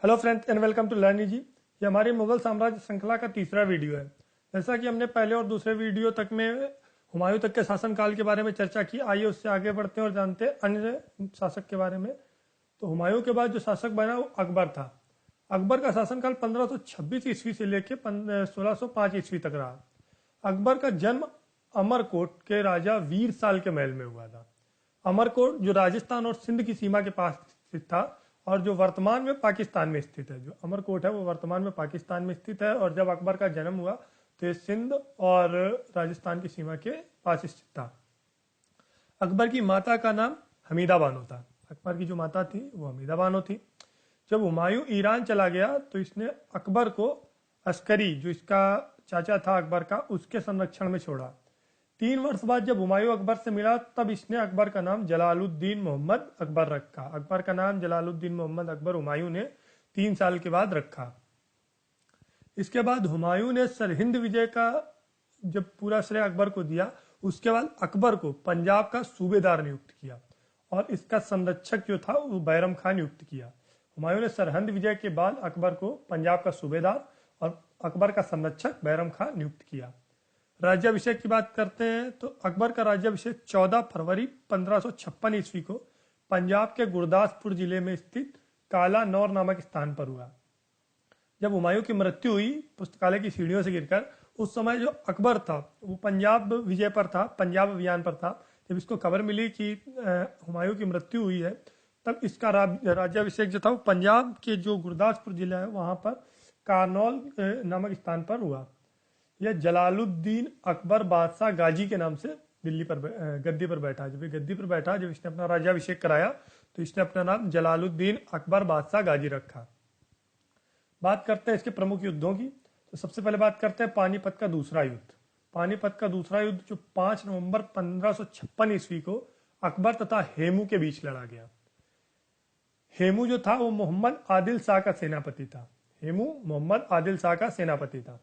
Hello friends and welcome to learn easy. ये हमारी मुगल साम्राज्य श्रृंखला का तीसरा वीडियो है। जैसा कि हमने पहले और दूसरे वीडियो तक में हुमायूं तक के शासनकाल के बारे में चर्चा की, आइए उससे आगे बढ़ते हैं और जानते हैं अन्य शासक के बारे में। तो हुमायूं के बाद जो शासक बना वो अकबर था। अकबर का शासनकाल 1526 ईस्वी से लेकर 1605 ईस्वी तक रहा। अकबर का जन्म अमरकोट के राजा वीर साल के महल में हुआ था। अमरकोट जो राजस्थान और सिंध की सीमा के पास स्थित था और जो वर्तमान में पाकिस्तान में स्थित है। जो अमरकोट है वो वर्तमान में पाकिस्तान में स्थित है और जब अकबर का जन्म हुआ तो ये सिंध और राजस्थान की सीमा के पास स्थित था। अकबर की माता का नाम हमीदा बानो था। अकबर की जो माता थी वो हमीदा बानो थी। जब हुमायूं ईरान चला गया तो इसने अकबर को अस्करी, जो इसका चाचा था अकबर का, उसके संरक्षण में छोड़ा। 3 वर्ष बाद जब हुमायूं अकबर से मिला तब इसने अकबर का नाम जलालुद्दीन मोहम्मद अकबर रखा। अकबर का नाम जलालुद्दीन मोहम्मद अकबर हुमायूं ने 3 साल के बाद रखा। इसके बाद हुमायूं ने सरहिंद विजय का जब पूरा श्रेय अकबर को दिया, उसके बाद अकबर को पंजाब का सूबेदार नियुक्त किया और इसका संरक्षक जो था वो बैरम खान नियुक्त किया। हुमायूं ने सरहिंद विजय के बाद अकबर को पंजाब का सूबेदार और अकबर का संरक्षक बैरम खान नियुक्त किया। राज्याभिषेक की बात करते हैं तो अकबर का राज्याभिषेक 14 फरवरी 1556 ईस्वी को पंजाब के गुरदासपुर जिले में स्थित काला नौर नामक स्थान पर हुआ। जब हुमायूं की मृत्यु हुई पुस्तकालय की सीढ़ियों से गिरकर, उस समय जो अकबर था वो पंजाब विजय पर था, पंजाब अभियान पर था। जब इसको खबर मिली कि हुमायूं की मृत्यु हुई है तब इसका राज्याभिषेक जो था वो पंजाब के जो गुरदासपुर जिला है वहां पर कारनौल नामक स्थान पर हुआ। यह जलालुद्दीन अकबर बादशाह गाजी के नाम से दिल्ली पर गद्दी पर बैठा। जब ये गद्दी पर बैठा, जब इसने अपना राज्याभिषेक कराया तो इसने अपना नाम जलालुद्दीन अकबर बादशाह गाजी रखा। बात करते हैं इसके प्रमुख युद्धों की। तो सबसे पहले बात करते हैं पानीपत का दूसरा युद्ध। पानीपत का दूसरा युद्ध जो 5 नवंबर 1556 ईस्वी को अकबर तथा हेमू के बीच लड़ा गया। हेमू जो था वो मोहम्मद आदिल शाह का सेनापति था। हेमू मोहम्मद आदिल शाह का सेनापति था।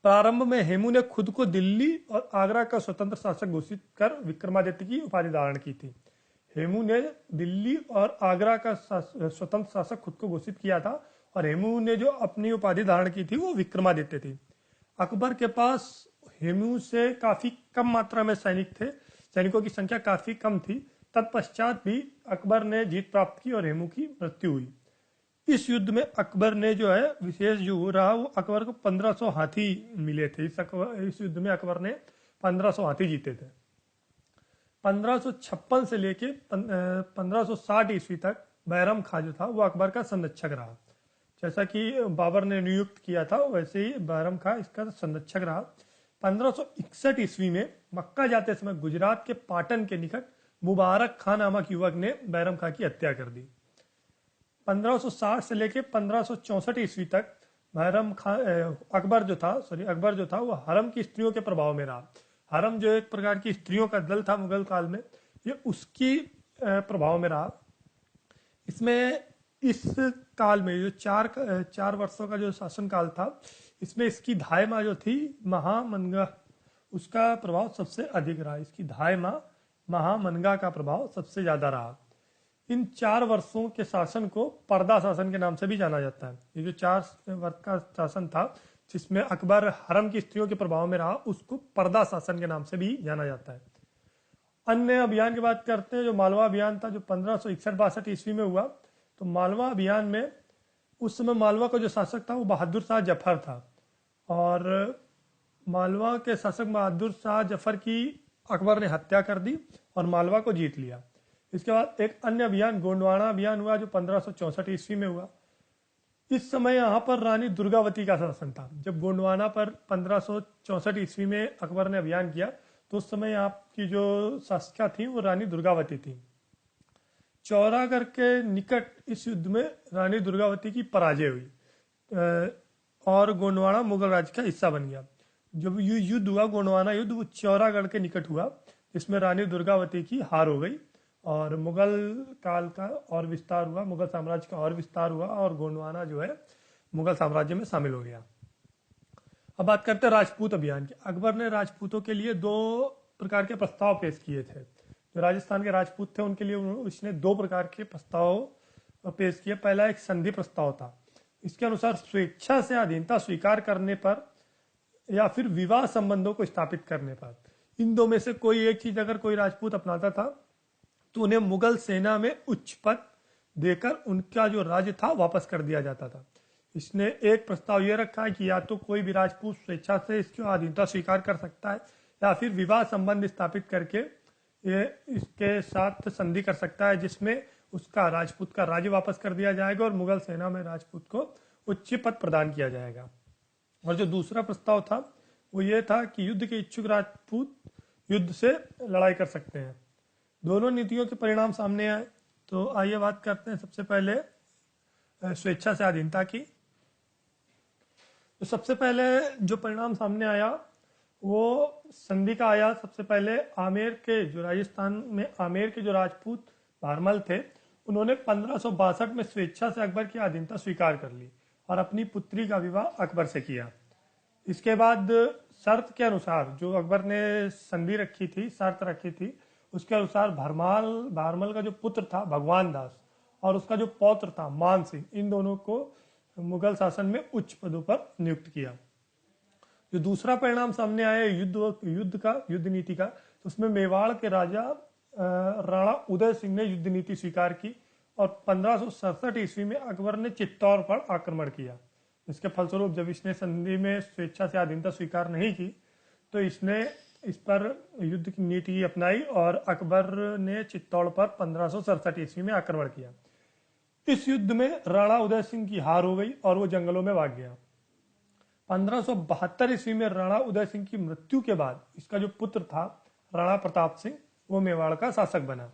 प्रारंभ में हेमू ने खुद को दिल्ली और आगरा का स्वतंत्र शासक घोषित कर विक्रमादित्य की उपाधि धारण की थी। हेमू ने दिल्ली और आगरा का स्वतंत्र शासक खुद को घोषित किया था और हेमू ने जो अपनी उपाधि धारण की थी वो विक्रमादित्य थी। अकबर के पास हेमू से काफी कम मात्रा में सैनिक थे, सैनिकों की संख्या काफी कम थी। तत्पश्चात भी अकबर ने जीत प्राप्त की और हेमू की मृत्यु हुई। इस युद्ध में अकबर ने जो है विशेष जो रहा वो अकबर को 1500 हाथी मिले थे। इस युद्ध में अकबर ने 1500 हाथी जीते थे। 1556 से लेके 1560 ईस्वी तक बैरम खां जो था वो अकबर का संरक्षक रहा। जैसा कि बाबर ने नियुक्त किया था वैसे ही बैरम खां इसका संरक्षक रहा। 1561 ईस्वी में मक्का जाते समय गुजरात के पाटन के निकट मुबारक खां नामक युवक ने बैरम खां की हत्या कर दी। 1560 से लेकर 1564 ईस्वी तक अकबर जो था वो हरम की स्त्रियों के प्रभाव में रहा। हरम जो एक प्रकार की स्त्रियों का दल था मुगल काल में, ये उसकी प्रभाव में रहा। इसमें इस काल में जो चार वर्षों का जो शासन काल था, इसमें इसकी धाय माँ जो थी महामनगा, उसका प्रभाव सबसे अधिक रहा। इसकी धाय माँ महामनगा का प्रभाव सबसे ज्यादा रहा। इन 4 वर्षों के शासन को पर्दा शासन के नाम से भी जाना जाता है। ये जो 4 वर्ष का शासन था जिसमें अकबर हरम की स्त्रियों के प्रभाव में रहा, उसको पर्दा शासन के नाम से भी जाना जाता है। अन्य अभियान की बात करते हैं। जो मालवा अभियान था जो 1561-62 ईस्वी में हुआ, तो मालवा अभियान में उस समय मालवा का जो शासक था वो बहादुर शाह जफर था और मालवा के शासक बहादुर शाह जफर की अकबर ने हत्या कर दी और मालवा को जीत लिया। इसके बाद एक अन्य अभियान गोंडवाना अभियान हुआ जो 1564 ईस्वी में हुआ। इस समय यहाँ पर रानी दुर्गावती का शासन था। जब गोंडवाना पर 1564 ईस्वी में अकबर ने अभियान किया तो उस समय यहाँ की जो शासिका थी वो रानी दुर्गावती थी। चौरागढ़ के निकट इस युद्ध में रानी दुर्गावती की पराजय हुई और गोंडवाना मुगल राज्य का हिस्सा बन गया। जब युद्ध हुआ गोंडवाना युद्ध, वो चौरागढ़ के निकट हुआ, जिसमें रानी दुर्गावती की हार हो गई और मुगल काल का और विस्तार हुआ, मुगल साम्राज्य का और विस्तार हुआ और गोंडवाना जो है मुगल साम्राज्य में शामिल हो गया। अब बात करते हैं राजपूत अभियान की। अकबर ने राजपूतों के लिए 2 प्रकार के प्रस्ताव पेश किए थे। जो राजस्थान के राजपूत थे उनके लिए उसने 2 प्रकार के प्रस्ताव पेश किए। पहला एक संधि प्रस्ताव था। इसके अनुसार स्वेच्छा से अधीनता स्वीकार करने पर या फिर विवाह संबंधों को स्थापित करने पर, इन दो में से कोई एक चीज अगर कोई राजपूत अपनाता था तो उन्हें मुगल सेना में उच्च पद देकर उनका जो राज्य था वापस कर दिया जाता था। इसने एक प्रस्ताव यह रखा है कि या तो कोई भी राजपूत स्वेच्छा से इसकी अधीनता स्वीकार कर सकता है या फिर विवाह संबंध स्थापित करके ये इसके साथ संधि कर सकता है, जिसमें उसका राजपूत का राज्य वापस कर दिया जाएगा और मुगल सेना में राजपूत को उच्च पद प्रदान किया जाएगा। और जो दूसरा प्रस्ताव था वो ये था कि युद्ध के इच्छुक राजपूत युद्ध से लड़ाई कर सकते हैं। दोनों नीतियों के परिणाम सामने आए। तो आइए बात करते हैं सबसे पहले स्वेच्छा से अधीनता की। तो सबसे पहले जो परिणाम सामने आया वो संधि का आया। सबसे पहले आमेर के जो राजस्थान में आमेर के जो राजपूत भारमल थे, उन्होंने 1562 में स्वेच्छा से अकबर की अधीनता स्वीकार कर ली और अपनी पुत्री का विवाह अकबर से किया। इसके बाद शर्त के अनुसार जो अकबर ने संधि रखी थी, शर्त रखी थी, उसके अनुसार भारमल का जो पुत्र था भगवान दास और उसका जो पौत्र था मान सिंह, इन दोनों को मुगल शासन में उच्च पदों पर नियुक्त किया। जो दूसरा परिणाम सामने आया युद्ध नीति का, तो उसमें मेवाड़ के राजा राणा उदय सिंह ने युद्ध नीति स्वीकार की और 1567 ईस्वी में अकबर ने चित्तौड़ पर आक्रमण किया। इसके फलस्वरूप जब इसने संधि में स्वेच्छा से अधीनता स्वीकार नहीं की तो इसने इस पर युद्ध की नीति अपनाई और अकबर ने चित्तौड़ पर 1567 ईस्वी में आक्रमण किया। इस युद्ध में राणा उदय सिंह की हार हो गई और वो जंगलों में भाग गया। 1572 ईस्वी में राणा उदय सिंह की मृत्यु के बाद इसका जो पुत्र था राणा प्रताप सिंह, वो मेवाड़ का शासक बना।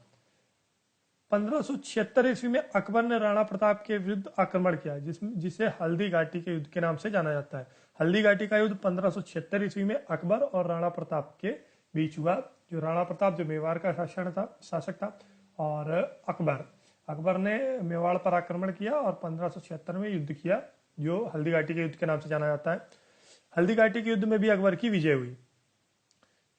1576 ईस्वी में अकबर ने राणा प्रताप के विरुद्ध आक्रमण किया, जिसे हल्दी घाटी के युद्ध के नाम से जाना जाता है। हल्दी घाटी का युद्ध 1576 ईस्वी में अकबर और राणा प्रताप के बीच हुआ। जो राणा प्रताप जो मेवाड़ का शासक था और अकबर ने मेवाड़ पर आक्रमण किया और 1576 में युद्ध किया, जो हल्दी घाटी के युद्ध के नाम से जाना जाता है। हल्दी घाटी के युद्ध में भी अकबर की विजय हुई।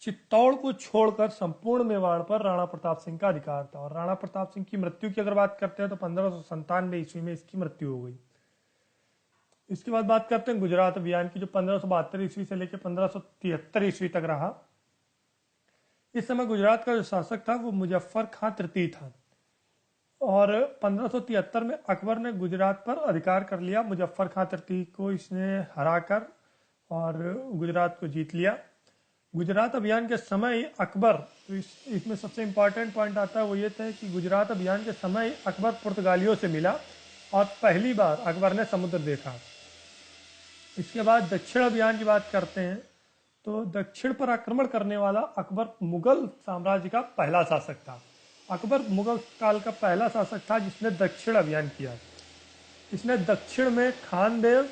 चित्तौड़ को छोड़कर संपूर्ण मेवाड़ पर राणा प्रताप सिंह का अधिकार था और राणा प्रताप सिंह की मृत्यु की अगर बात करते हैं तो 1597 ईस्वी में इसकी मृत्यु हो गई। इसके बाद बात करते हैं गुजरात अभियान की, जो 1572 ईस्वी से लेकर 1573 ईस्वी तक रहा। इस समय गुजरात का जो शासक था वो मुजफ्फर खां तृतीय था और 1573 में अकबर ने गुजरात पर अधिकार कर लिया। मुजफ्फर खां तृतीय को इसने हराकर और गुजरात को जीत लिया। गुजरात अभियान के समय अकबर, तो इसमें सबसे इंपॉर्टेंट पॉइंट आता है वो ये था कि गुजरात अभियान के समय अकबर पुर्तगालियों से मिला और पहली बार अकबर ने समुद्र देखा। इसके बाद दक्षिण अभियान की बात करते हैं तो दक्षिण पर आक्रमण करने वाला अकबर मुगल साम्राज्य का पहला शासक था। अकबर मुगल काल का पहला शासक था जिसने दक्षिण अभियान किया। इसने दक्षिण में खानदेव,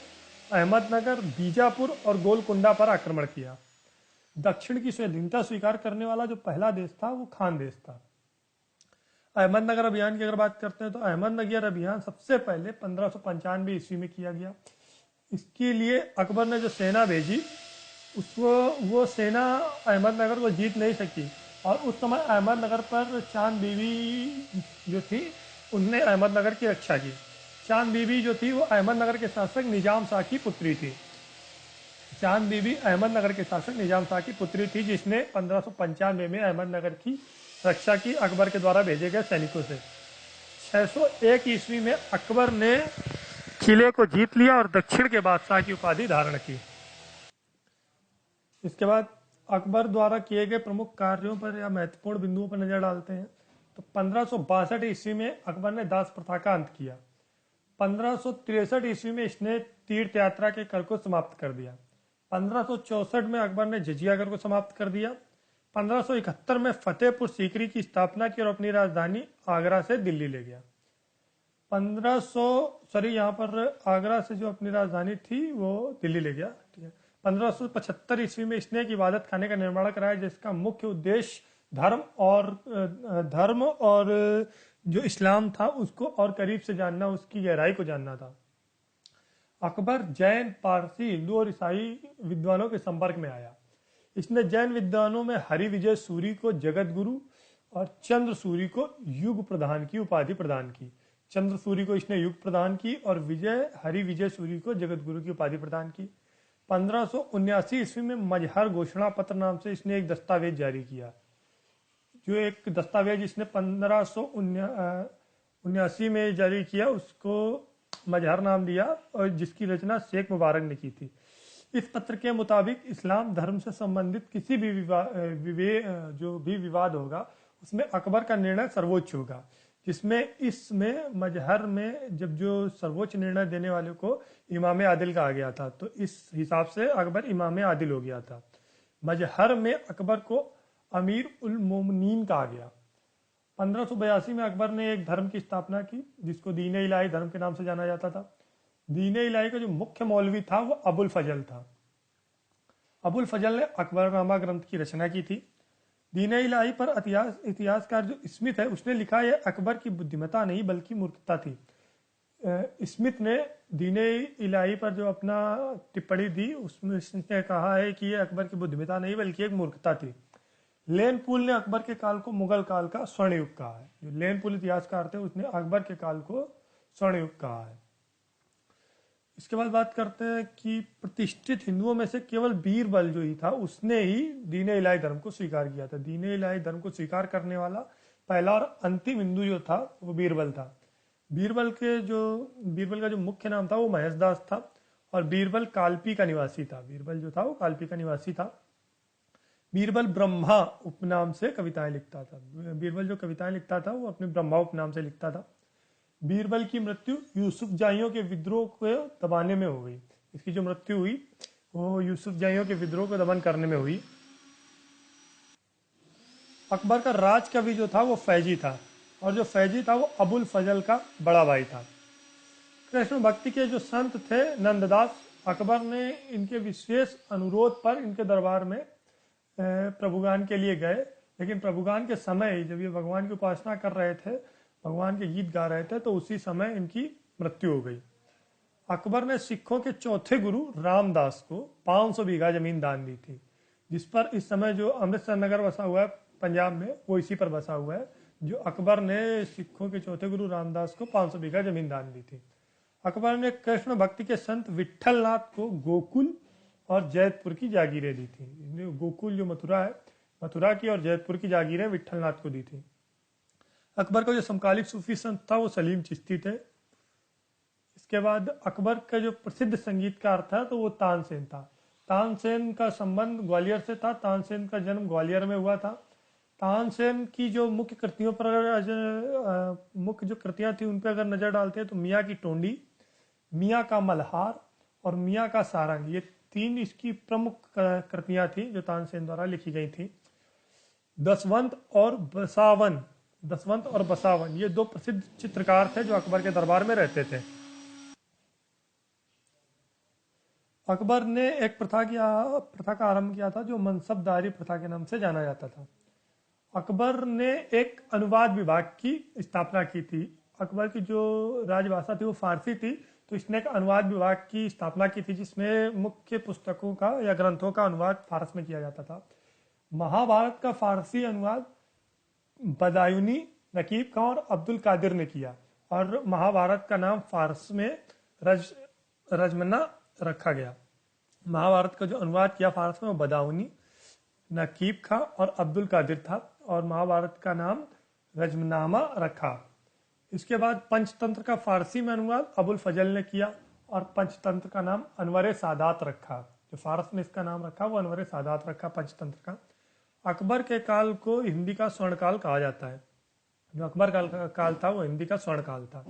अहमदनगर, बीजापुर और गोलकुंडा पर आक्रमण किया। दक्षिण की स्वाधीनता स्वीकार करने वाला जो पहला देश था वो खान देश था। अहमदनगर अभियान की अगर बात करते हैं तो अहमदनगर अभियान सबसे पहले 1595 ईस्वी में किया गया। इसके लिए अकबर ने जो सेना भेजी वो सेना अहमदनगर को जीत नहीं सकी और उस समय अहमदनगर पर चांद बीबी जो थी उनने अहमदनगर की रक्षा की। चांद बीबी जो थी वो अहमदनगर के शासक निजाम शाह की पुत्री थी। चांद बीबी अहमदनगर के शासक निजाम शाह की पुत्री थी, जिसने 1595 में अहमदनगर की रक्षा की अकबर के द्वारा भेजे गए सैनिकों से। 601 ईस्वी में अकबर ने किले को जीत लिया और दक्षिण के बादशाह की उपाधि धारण की। इसके बाद अकबर द्वारा किए गए प्रमुख कार्यों पर या महत्वपूर्ण बिंदुओं पर नजर डालते हैं तो 1562 ईस्वी में अकबर ने दास प्रथा का अंत किया। 1563 ईस्वी में इसने तीर्थ यात्रा के कर को समाप्त कर दिया। 1564 में अकबर ने जजिया कर को समाप्त कर दिया। 1571 में फतेहपुर सीकरी की स्थापना की और अपनी राजधानी आगरा से दिल्ली ले गया। यहाँ पर आगरा से जो अपनी राजधानी थी वो दिल्ली ले गया। ठीक है। 1575 ईस्वी में इसने एक इबादत खाने का निर्माण कराया जिसका मुख्य उद्देश्य धर्म और जो इस्लाम था उसको और करीब से जानना, उसकी गहराई को जानना था। अकबर जैन, पारसी, हिंदू और ईसाई विद्वानों के संपर्क में आया। इसने जैन विद्वानों में हरि विजय सूरी को जगत गुरु और चंद्र सूरी को युग प्रधान की उपाधि प्रदान की। चंद्र सूरी को इसने युग प्रदान की और विजय हरि विजय सूरी को जगत गुरु की उपाधि प्रदान की। 1579 ईस्वी में मजहर घोषणा पत्र नाम से इसने एक दस्तावेज जारी किया। जो एक दस्तावेज इसने 1579 में जारी किया उसको मजहर नाम दिया और जिसकी रचना शेख मुबारक ने की थी। इस पत्र के मुताबिक इस्लाम धर्म से संबंधित किसी भी जो भी विवाद होगा उसमें अकबर का निर्णय सर्वोच्च होगा, जिसमें इसमें मजहर में जब जो सर्वोच्च निर्णय देने वाले को इमाम आदिल कहा गया था, तो इस हिसाब से अकबर इमाम आदिल हो गया था। मजहर में अकबर को अमीर उल मोमिनीन कहा गया। 1582 में अकबर ने एक धर्म की स्थापना की जिसको दीन इलाही धर्म के नाम से जाना जाता था। दीन इलाही का जो मुख्य मौलवी था वो अबुल फजल था। अबुल फजल ने अकबरनामा ग्रंथ की रचना की थी। दीन इलाही पर इतिहासकार जो स्मिथ है उसने लिखा यह अकबर की बुद्धिमत्ता नहीं बल्कि मूर्खता थी। स्मिथ ने दीन इलाही पर जो अपना टिप्पणी दी उसमें उसने कहा है कि यह अकबर की बुद्धिमत्ता नहीं बल्कि एक मूर्खता थी। लेन पुल ने अकबर के काल को मुगल काल का स्वर्ण युग कहा है। जो लेन पुल इतिहासकार थे उसने अकबर के काल को स्वर्ण युग कहा है। इसके बाद बात करते हैं कि प्रतिष्ठित हिंदुओं में से केवल बीरबल जो ही था उसने ही दीन इलाही धर्म को स्वीकार किया था। दीन इलाही धर्म को स्वीकार करने वाला पहला और अंतिम हिंदू जो था वो बीरबल था। बीरबल का जो मुख्य नाम था वो महेश दास था और बीरबल कालपी का निवासी था। बीरबल जो था वो कालपी का निवासी था। बीरबल ब्रह्मा उपनाम से कविताएं लिखता था। बीरबल जो कविताएं लिखता था वो अपने ब्रह्मा उपनाम से लिखता था। बीरबल की मृत्यु यूसुफ जाइयों के विद्रोह को दबाने में हो गई। इसकी जो मृत्यु हुई वो यूसुफ जाइयों के विद्रोह को दमन करने में हुई। अकबर का राज कवि जो था वो फैजी था और जो फैजी था वो अबुल फजल का बड़ा भाई था। कृष्ण भक्ति के जो संत थे नंददास, अकबर ने इनके विशेष अनुरोध पर इनके दरबार में प्रभुगान के लिए गए, लेकिन प्रभुगान के समय जब ये भगवान की उपासना कर रहे थे, भगवान के गीत गा रहे थे, तो उसी समय इनकी मृत्यु हो गई। अकबर ने सिखों के चौथे गुरु रामदास को 500 बीघा जमीन दान दी थी, जिस पर इस समय जो अमृतसर नगर बसा हुआ है पंजाब में वो इसी पर बसा हुआ है। जो अकबर ने सिखों के चौथे गुरु रामदास को 500 बीघा जमीन दान दी थी। अकबर ने कृष्ण भक्ति के संत विट्ठल नाथ को गोकुल और जैतपुर की जागीरें दी थी। गोकुल जो मथुरा है, मथुरा की और जैतपुर की जागीरें विट्ठल नाथ को दी थी। अकबर का जो समकालिक सूफी संत था वो सलीम चिश्ती थे। इसके बाद अकबर का जो प्रसिद्ध संगीतकार था तो वो तानसेन था। तानसेन का संबंध ग्वालियर से था। तानसेन का जन्म ग्वालियर में हुआ था। तानसेन की जो मुख्य कृतियों पर मुख्य जो कृतियां थी उन पर अगर नजर डालते हैं तो मियाँ की टोंडी, मियाँ का मल्हार और मियाँ का सारंग, ये 3 इसकी प्रमुख कृतियां थी जो तानसेन द्वारा लिखी गई थी। दसवंत और बसावन ये 2 प्रसिद्ध चित्रकार थे जो अकबर के दरबार में रहते थे। अकबर ने एक प्रथा का आरंभ किया था जो मनसबदारी प्रथा के नाम से जाना जाता था। अकबर ने एक अनुवाद विभाग की स्थापना की थी। अकबर की जो राजभाषा थी वो फारसी थी, तो इसने एक अनुवाद विभाग की स्थापना की थी जिसमें मुख्य पुस्तकों का या ग्रंथों का अनुवाद फारस में किया जाता था। महाभारत का फारसी अनुवाद बदायूनी, नकीब खां और अब्दुल कादिर ने किया और महाभारत का नाम फारस में रजमना रखा गया। महाभारत का जो अनुवाद किया फारस में वो बदायूनी, नकीब खां और अब्दुल कादिर था और महाभारत का नाम रजमनामा रखा। इसके बाद पंचतंत्र का फारसी में अनुवाद अबुल फजल ने किया और पंचतंत्र का नाम अनवर सादात रखा। जो फारस में इसका नाम रखा वो अनवर सादात रखा पंचतंत्र का। अकबर के काल को हिंदी का स्वर्णकाल कहा जाता है। जो अकबर का काल था वो हिंदी का स्वर्णकाल था।